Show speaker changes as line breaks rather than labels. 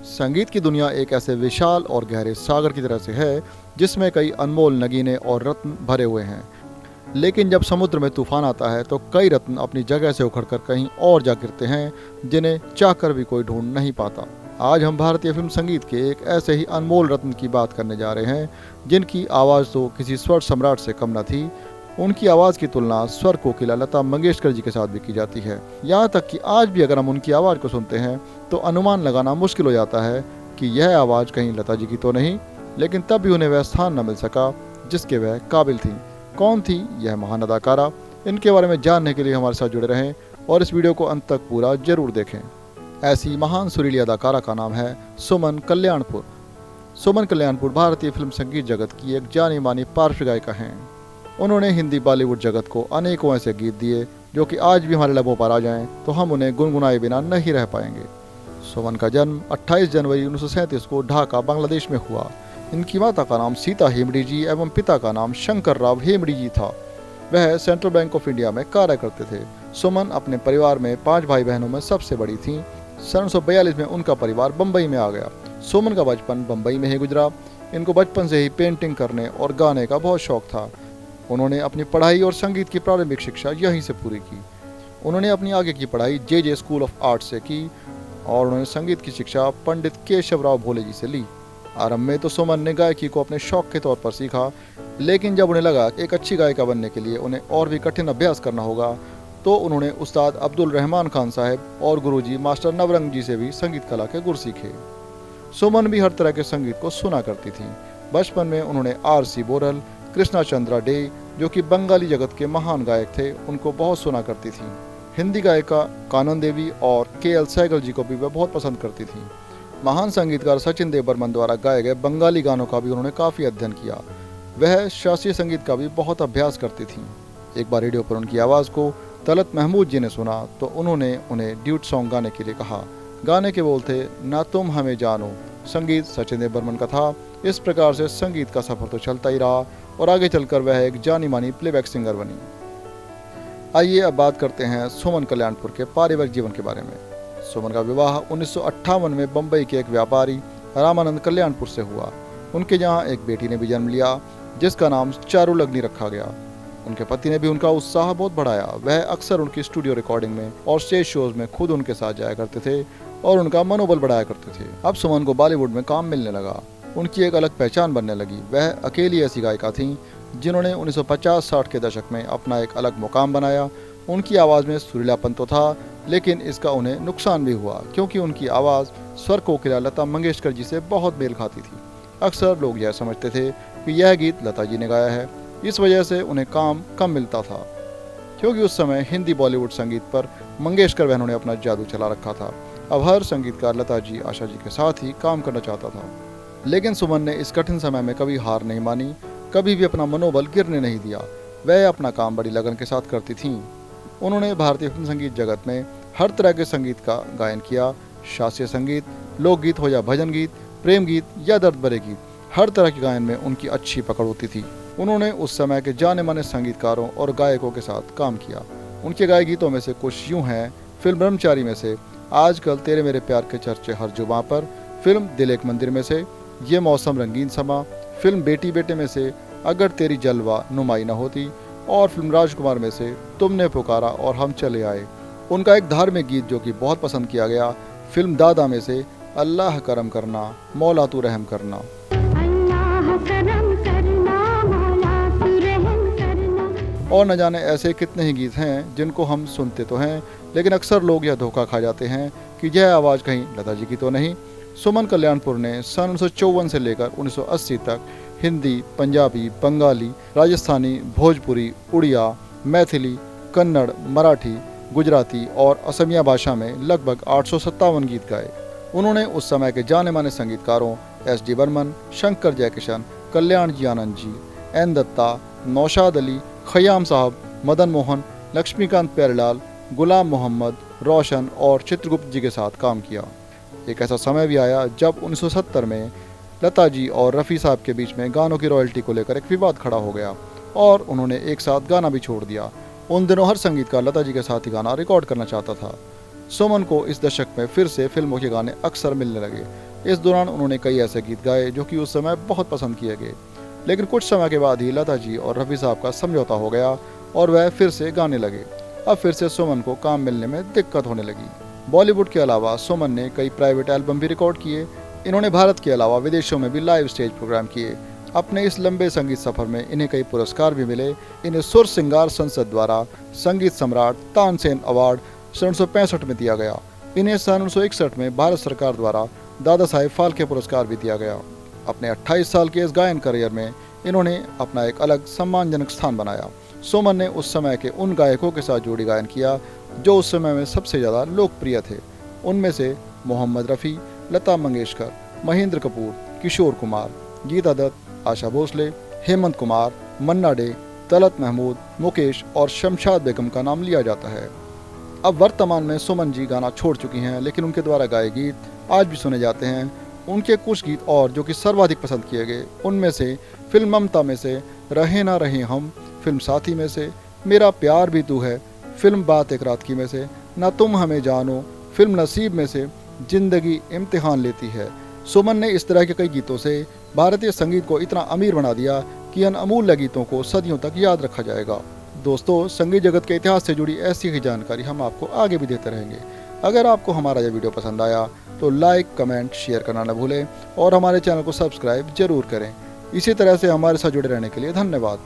संगीत की दुनिया एक ऐसे विशाल और गहरे सागर की तरह से है जिसमें कई अनमोल नगीने और रत्न भरे हुए हैं। लेकिन जब समुद्र में तूफान आता है तो कई रत्न अपनी जगह से उखड़कर कहीं और जा गिरते हैं जिन्हें चाहकर भी कोई ढूंढ नहीं पाता। आज हम भारतीय फिल्म संगीत के एक ऐसे ही अनमोल रत्न की बात करने जा रहे हैं जिनकी आवाज़ तो किसी स्वर सम्राट से कम न थी। उनकी आवाज़ की तुलना स्वर कोकिला लता मंगेशकर जी के साथ भी की जाती है। यहाँ तक कि आज भी अगर हम उनकी आवाज़ को सुनते हैं तो अनुमान लगाना मुश्किल हो जाता है कि यह आवाज़ कहीं लता जी की तो नहीं, लेकिन तब भी उन्हें वह स्थान न मिल सका जिसके वह काबिल थी। कौन थी यह महान अदाकारा? इनके बारे में जानने के लिए हमारे साथ जुड़े रहें और इस वीडियो को अंत तक पूरा जरूर देखें। ऐसी महान सुरीली अदाकारा का नाम है सुमन कल्याणपुर। सुमन कल्याणपुर भारतीय फिल्म संगीत जगत की एक जानी मानी पार्श्व गायिका हैं। उन्होंने हिंदी बॉलीवुड जगत को अनेकों ऐसे गीत दिए जो कि आज भी हमारे लबों पर आ जाएं तो हम उन्हें गुनगुनाए बिना नहीं रह पाएंगे। सुमन का जन्म 28 जनवरी 1937 को ढाका बांग्लादेश में हुआ। इनकी माता का नाम सीता हेमड़ी जी एवं पिता का नाम शंकर राव हेमड़ी जी था। वह सेंट्रल बैंक ऑफ इंडिया में कार्य करते थे। सुमन अपने परिवार में 5 भाई बहनों में सबसे बड़ी थीं। सन 1942 में उनका परिवार बम्बई में आ गया। सुमन का बचपन बम्बई में ही गुजरा। इनको बचपन से ही पेंटिंग करने और गाने का बहुत शौक था। उन्होंने अपनी पढ़ाई और संगीत की प्रारंभिक शिक्षा यहीं से पूरी की। उन्होंने अपनी आगे की पढ़ाई जे स्कूल ऑफ आर्ट से की और उन्होंने संगीत की शिक्षा पंडित केशवराव भोले जी से ली। आरंभ में तो सुमन ने गायकी को अपने शौक के तौर पर सीखा, लेकिन जब उन्हें लगा एक अच्छी गायिका बनने के लिए उन्हें और भी कठिन अभ्यास करना होगा तो उन्होंने उस्ताद अब्दुल रहमान खान साहब और गुरुजी मास्टर नवरंग जी से भी संगीत कला के गुर सीखे। सुमन भी हर तरह के संगीत को सुना करती थी। बचपन में उन्होंने RC बोरल, कृष्णा चंद्रा डे जो कि बंगाली जगत के महान गायक थे उनको बहुत सुना करती थी। हिंदी गायिका कानन देवी और KL सहगल जी को भी वह बहुत पसंद करती थी। महान संगीतकार सचिन देव बर्मन द्वारा गाए गए बंगाली गानों का भी उन्होंने काफ़ी अध्ययन किया। वह शास्त्रीय संगीत का भी बहुत अभ्यास करती थी। एक बार रेडियो पर उनकी आवाज़ को तलत महमूद जी ने सुना तो उन्होंने उन्हें ड्यूट सॉन्ग गाने के लिए कहा। गाने के बोल थे, ना तुम हमें जानो। संगीत सचिन देव बर्मन का था। इस प्रकार से संगीत का सफर तो चलता ही रहा और आगे चलकर वह एक जानी मानी प्लेबैक सिंगर बनी। आइए अब बात करते हैं सुमन कल्याणपुर के पारिवारिक जीवन के बारे में। सुमन का विवाह 1958 में बम्बई के एक व्यापारी रामानंद कल्याणपुर से हुआ। उनके यहाँ एक बेटी ने भी जन्म लिया जिसका नाम चारुलग्नि रखा गया। उनके पति ने भी उनका उत्साह बहुत बढ़ाया। वह अक्सर उनकी स्टूडियो रिकॉर्डिंग में और स्टेज शोज में खुद उनके साथ जाया करते थे और उनका मनोबल बढ़ाया करते थे। अब सुमन को बॉलीवुड में काम मिलने लगा। उनकी एक अलग पहचान बनने लगी। वह अकेली ऐसी गायिका थीं जिन्होंने 1950-60 के दशक में अपना एक अलग मुकाम बनाया। उनकी आवाज़ में सुरीलापन तो था, लेकिन इसका उन्हें नुकसान भी हुआ क्योंकि उनकी आवाज़ स्वर कोकिला लता मंगेशकर जी से बहुत मेल खाती थी। अक्सर लोग यह समझते थे कि यह गीत लता जी ने गाया है। इस वजह से उन्हें काम कम मिलता था क्योंकि उस समय हिंदी बॉलीवुड संगीत पर मंगेशकर बहनों ने अपना जादू चला रखा था। अब हर संगीतकार लता जी, आशा जी के साथ ही काम करना चाहता था। लेकिन सुमन ने इस कठिन समय में कभी हार नहीं मानी, कभी भी अपना मनोबल गिरने नहीं दिया। वह अपना काम बड़ी लगन के साथ करती थीं। उन्होंने भारतीय फिल्म संगीत जगत में हर तरह के संगीत का गायन किया। शास्त्रीय संगीत, लोकगीत हो या भजन गीत, प्रेम गीत या दर्द भरे गीत, हर तरह के गायन में उनकी अच्छी पकड़ होती थी। उन्होंने उस समय के जाने माने संगीतकारों और गायकों के साथ काम किया। उनके गाए गीतों में से कुछ यूँ हैं। फिल्म ब्रह्मचारी में से आजकल तेरे मेरे प्यार के चर्चे हर जुबां पर, फिल्म दिल एक मंदिर में से ये मौसम रंगीन समा, फिल्म बेटी बेटे में से अगर तेरी जलवा नुमाई न होती और फिल्म राजकुमार में से तुमने पुकारा और हम चले आए। उनका एक धार्मिक गीत जो कि बहुत पसंद किया गया, फिल्म दादा में से अल्लाह करम करना मौला तू रहम करना। और न जाने ऐसे कितने ही गीत हैं जिनको हम सुनते तो हैं, लेकिन अक्सर लोग यह धोखा खा जाते हैं कि यह आवाज़ कहीं लता जी की तो नहीं। सुमन कल्याणपुर ने सन 1954 से लेकर 1980 तक हिंदी, पंजाबी, बंगाली, राजस्थानी, भोजपुरी, उड़िया, मैथिली, कन्नड़, मराठी, गुजराती और असमिया भाषा में लगभग 857 गीत गाए। उन्होंने उस समय के जाने माने संगीतकारों SD बर्मन, शंकर जयकिशन, कल्याण जी आनंद जी, N दत्ता, नौशाद अली, खयाम साहब, मदन मोहन, लक्ष्मीकांत प्यारेलाल, गुलाम मोहम्मद, रोशन और चित्रगुप्त जी के साथ काम किया। एक ऐसा समय भी आया जब 1970 में लता जी और रफ़ी साहब के बीच में गानों की रॉयल्टी को लेकर एक विवाद खड़ा हो गया और उन्होंने एक साथ गाना भी छोड़ दिया। उन दिनों हर संगीतकार लता जी के साथ ही गाना रिकॉर्ड करना चाहता था। सुमन को इस दशक में फिर से फिल्मों के गाने अक्सर मिलने लगे। इस दौरान उन्होंने कई ऐसे गीत गाए जो कि उस समय बहुत पसंद किए गए। लेकिन कुछ समय के बाद ही लता जी और रफ़ी साहब का समझौता हो गया और वह फिर से गाने लगे। अब फिर से सुमन को काम मिलने में दिक्कत होने लगी। बॉलीवुड के अलावा सुमन ने कई प्राइवेट एल्बम भी रिकॉर्ड किए। इन्होंने भारत के अलावा विदेशों में भी लाइव स्टेज प्रोग्राम किए। अपने इस लंबे संगीत सफर में इन्हें कई पुरस्कार भी मिले। इन्हें सुर सिंगार संसद द्वारा संगीत सम्राट तानसेन अवार्ड सन 1965 में दिया गया। इन्हें सन 1961 में भारत सरकार द्वारा दादा साहेब फाल्के पुरस्कार भी दिया गया। अपने 28 साल के इस गायन करियर में इन्होंने अपना एक अलग सम्मानजनक स्थान बनाया। सुमन ने उस समय के उन गायकों के साथ जोड़ी गायन किया जो उस समय में सबसे ज़्यादा लोकप्रिय थे। उनमें से मोहम्मद रफ़ी, लता मंगेशकर, महेंद्र कपूर, किशोर कुमार, गीता दत्त, आशा भोसले, हेमंत कुमार, मन्ना डे, तलत महमूद, मुकेश और शमशाद बेगम का नाम लिया जाता है। अब वर्तमान में सुमन जी गाना छोड़ चुकी हैं, लेकिन उनके द्वारा गाए गीत आज भी सुने जाते हैं। उनके कुछ गीत और जो कि सर्वाधिक पसंद किए गए, उनमें से फिल्म ममता में से रहे ना रहे हम, फिल्म साथी में से मेरा प्यार भी तू है, फिल्म बात एक रात की में से ना तुम हमें जानो, फिल्म नसीब में से जिंदगी इम्तिहान लेती है। सुमन ने इस तरह के कई गीतों से भारतीय संगीत को इतना अमीर बना दिया कि इन अमूल्य गीतों को सदियों तक याद रखा जाएगा। दोस्तों, संगीत जगत के इतिहास से जुड़ी ऐसी ही जानकारी हम आपको आगे भी देते रहेंगे। अगर आपको हमारा यह वीडियो पसंद आया तो लाइक, कमेंट, शेयर करना न भूलें और हमारे चैनल को सब्सक्राइब जरूर करें। इसी तरह से हमारे साथ जुड़े रहने के लिए धन्यवाद।